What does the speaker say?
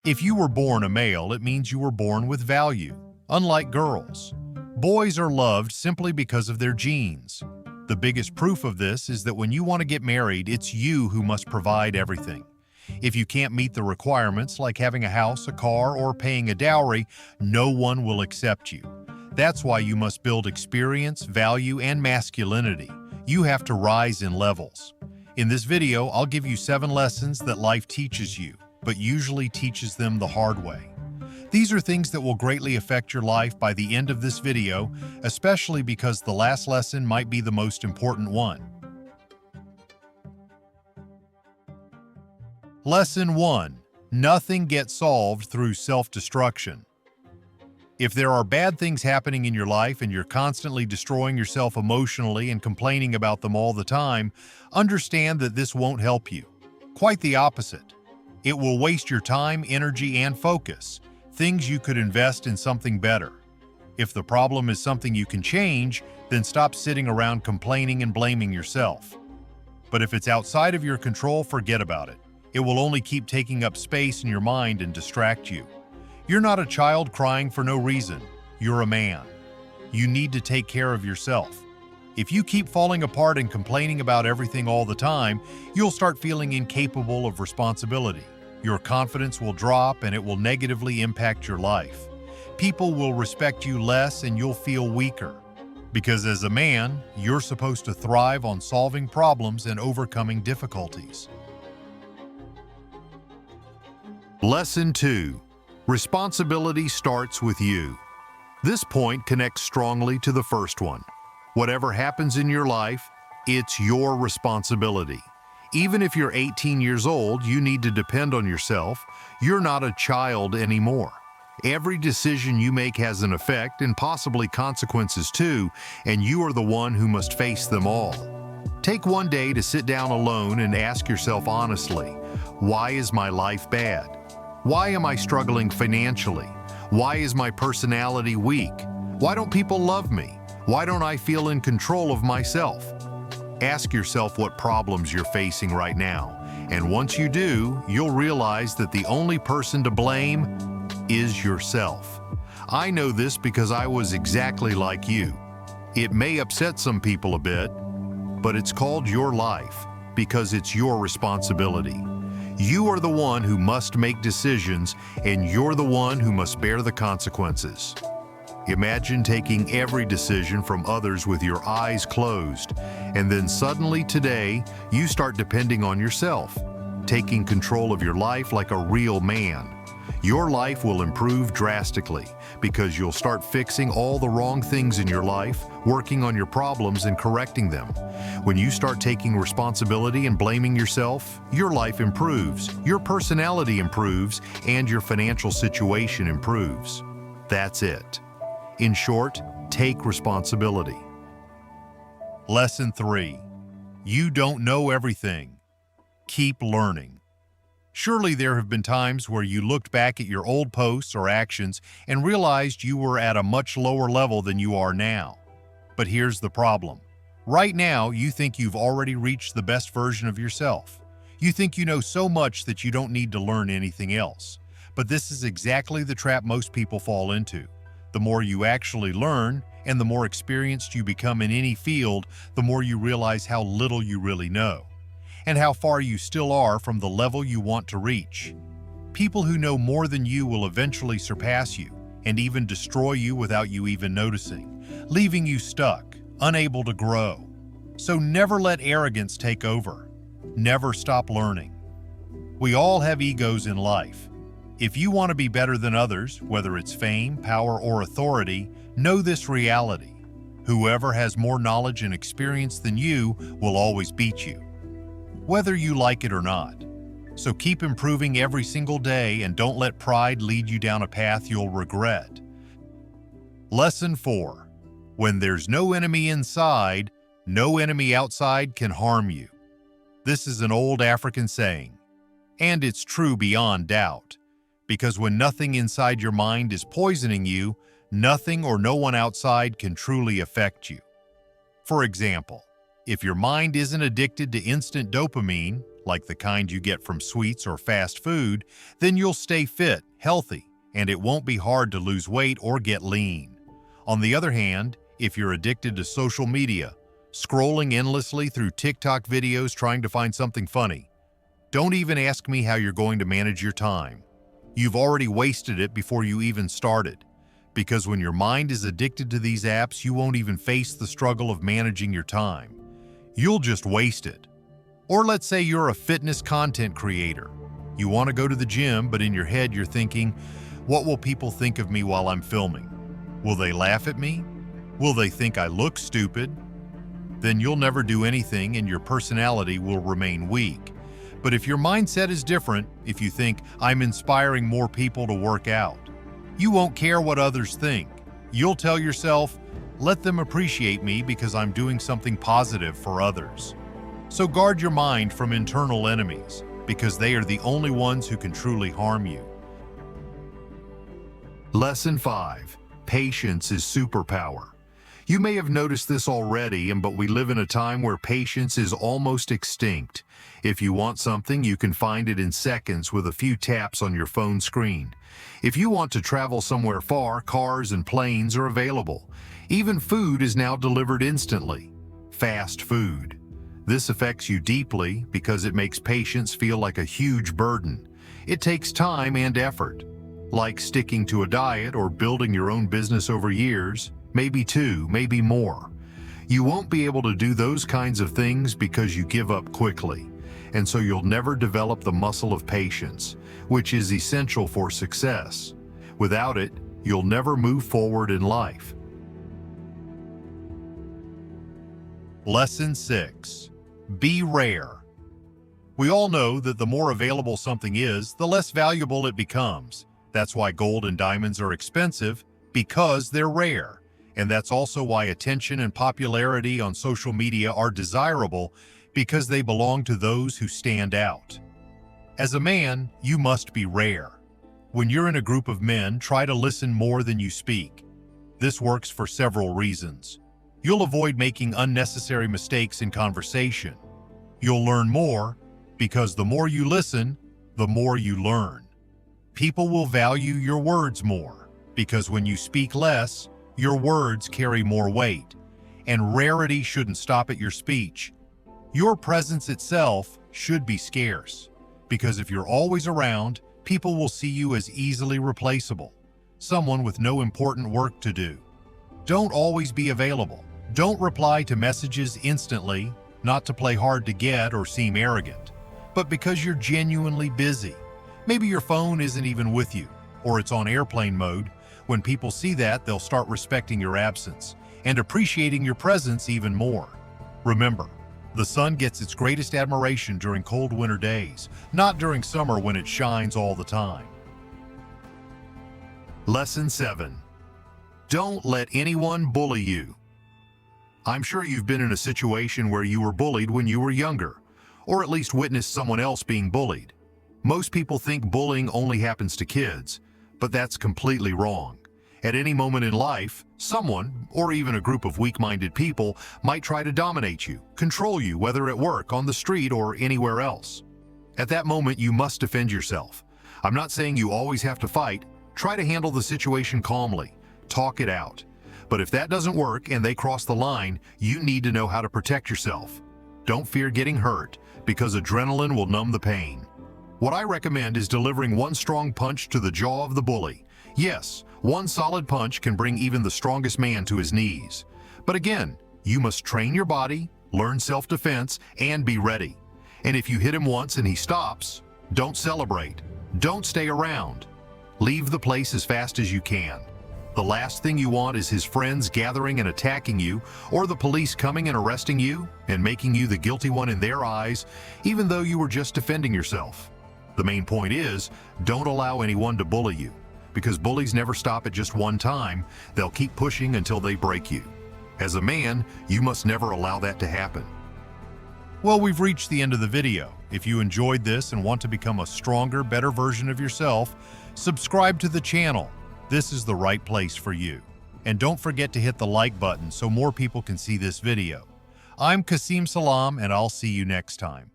If you were born a male, it means you were born with value, unlike girls. Boys are loved simply because of their genes. The biggest proof of this is that when you want to get married, it's you who must provide everything. If you can't meet the requirements like having a house, a car, or paying a dowry, no one will accept you. That's why you must build experience, value, and masculinity. You have to rise in levels. In this video, I'll give you 7 lessons that life teaches you, but usually teaches them the hard way. These are things that will greatly affect your life by the end of this video, especially because the last lesson might be the most important one. Lesson 1. Nothing gets solved through self-destruction. If there are bad things happening in your life and you're constantly destroying yourself emotionally and complaining about them all the time, understand that this won't help you. Quite the opposite. It will waste your time, energy, and focus, things you could invest in something better. If the problem is something you can change, then stop sitting around complaining and blaming yourself. But if it's outside of your control, forget about it. It will only keep taking up space in your mind and distract you. You're not a child crying for no reason. You're a man. You need to take care of yourself. If you keep falling apart and complaining about everything all the time, you'll start feeling incapable of responsibility. Your confidence will drop and it will negatively impact your life. People will respect you less and you'll feel weaker. Because as a man, you're supposed to thrive on solving problems and overcoming difficulties. Lesson 2. Responsibility starts with you. This point connects strongly to the first one. Whatever happens in your life, it's your responsibility. Even if you're 18 years old, you need to depend on yourself. You're not a child anymore. Every decision you make has an effect and possibly consequences too, and you are the one who must face them all. Take one day to sit down alone and ask yourself honestly, why is my life bad? Why am I struggling financially? Why is my personality weak? Why don't people love me? Why don't I feel in control of myself? Ask yourself what problems you're facing right now, and once you do, you'll realize that the only person to blame is yourself. I know this because I was exactly like you. It may upset some people a bit, but it's called your life because it's your responsibility. You are the one who must make decisions, and you're the one who must bear the consequences. Imagine taking every decision from others with your eyes closed, and then suddenly today, you start depending on yourself, taking control of your life like a real man. Your life will improve drastically because you'll start fixing all the wrong things in your life, working on your problems and correcting them. When you start taking responsibility and blaming yourself, your life improves, your personality improves, and your financial situation improves. That's it. In short, take responsibility. Lesson 3. You don't know everything. Keep learning. Surely there have been times where you looked back at your old posts or actions and realized you were at a much lower level than you are now. But here's the problem. Right now, you think you've already reached the best version of yourself. You think you know so much that you don't need to learn anything else. But this is exactly the trap most people fall into. The more you actually learn, and the more experienced you become in any field, the more you realize how little you really know, and how far you still are from the level you want to reach. People who know more than you will eventually surpass you, and even destroy you without you even noticing, leaving you stuck, unable to grow. So never let arrogance take over. Never stop learning. We all have egos in life. If you want to be better than others, whether it's fame, power, or authority, know this reality. Whoever has more knowledge and experience than you will always beat you, whether you like it or not. So keep improving every single day and don't let pride lead you down a path you'll regret. Lesson 4. When there's no enemy inside, no enemy outside can harm you. This is an old African saying, and it's true beyond doubt. Because when nothing inside your mind is poisoning you, nothing or no one outside can truly affect you. For example, if your mind isn't addicted to instant dopamine, like the kind you get from sweets or fast food, then you'll stay fit, healthy, and it won't be hard to lose weight or get lean. On the other hand, if you're addicted to social media, scrolling endlessly through TikTok videos trying to find something funny, don't even ask me how you're going to manage your time. You've already wasted it before you even started. Because when your mind is addicted to these apps, you won't even face the struggle of managing your time. You'll just waste it. Or let's say you're a fitness content creator. You want to go to the gym, but in your head you're thinking, what will people think of me while I'm filming? Will they laugh at me? Will they think I look stupid? Then you'll never do anything and your personality will remain weak. But if your mindset is different, if you think, I'm inspiring more people to work out, you won't care what others think. You'll tell yourself, let them appreciate me because I'm doing something positive for others. So guard your mind from internal enemies, because they are the only ones who can truly harm you. Lesson 5. Patience is superpower. You may have noticed this already, but we live in a time where patience is almost extinct. If you want something, you can find it in seconds with a few taps on your phone screen. If you want to travel somewhere far, cars and planes are available. Even food is now delivered instantly. Fast food. This affects you deeply because it makes patience feel like a huge burden. It takes time and effort. Like sticking to a diet or building your own business over years, maybe 2, maybe more. You won't be able to do those kinds of things because you give up quickly, and so you'll never develop the muscle of patience, which is essential for success. Without it, you'll never move forward in life. Lesson 6. Be rare. We all know that the more available something is, the less valuable it becomes. That's why gold and diamonds are expensive, because they're rare. And that's also why attention and popularity on social media are desirable, because they belong to those who stand out. As a man, you must be rare. When you're in a group of men, try to listen more than you speak. This works for several reasons. You'll avoid making unnecessary mistakes in conversation. You'll learn more, because the more you listen, the more you learn. People will value your words more, because when you speak less, your words carry more weight, and rarity shouldn't stop at your speech. Your presence itself should be scarce, because if you're always around, people will see you as easily replaceable, someone with no important work to do. Don't always be available. Don't reply to messages instantly, not to play hard to get or seem arrogant, but because you're genuinely busy. Maybe your phone isn't even with you, or it's on airplane mode. When people see that, they'll start respecting your absence and appreciating your presence even more. Remember, the sun gets its greatest admiration during cold winter days, not during summer when it shines all the time. Lesson 7. Don't let anyone bully you. I'm sure you've been in a situation where you were bullied when you were younger, or at least witnessed someone else being bullied. Most people think bullying only happens to kids, but that's completely wrong. At any moment in life, someone, or even a group of weak-minded people, might try to dominate you, control you, whether at work, on the street, or anywhere else. At that moment, you must defend yourself. I'm not saying you always have to fight. Try to handle the situation calmly. Talk it out. But if that doesn't work and they cross the line, you need to know how to protect yourself. Don't fear getting hurt, because adrenaline will numb the pain. What I recommend is delivering one strong punch to the jaw of the bully. Yes, one solid punch can bring even the strongest man to his knees. But again, you must train your body, learn self-defense, and be ready. And if you hit him once and he stops, don't celebrate. Don't stay around. Leave the place as fast as you can. The last thing you want is his friends gathering and attacking you, or the police coming and arresting you and making you the guilty one in their eyes, even though you were just defending yourself. The main point is, don't allow anyone to bully you, because bullies never stop at just one time. They'll keep pushing until they break you. As a man, you must never allow that to happen. Well, we've reached the end of the video. If you enjoyed this and want to become a stronger, better version of yourself, subscribe to the channel. This is the right place for you. And don't forget to hit the like button so more people can see this video. I'm Qasim Salam, and I'll see you next time.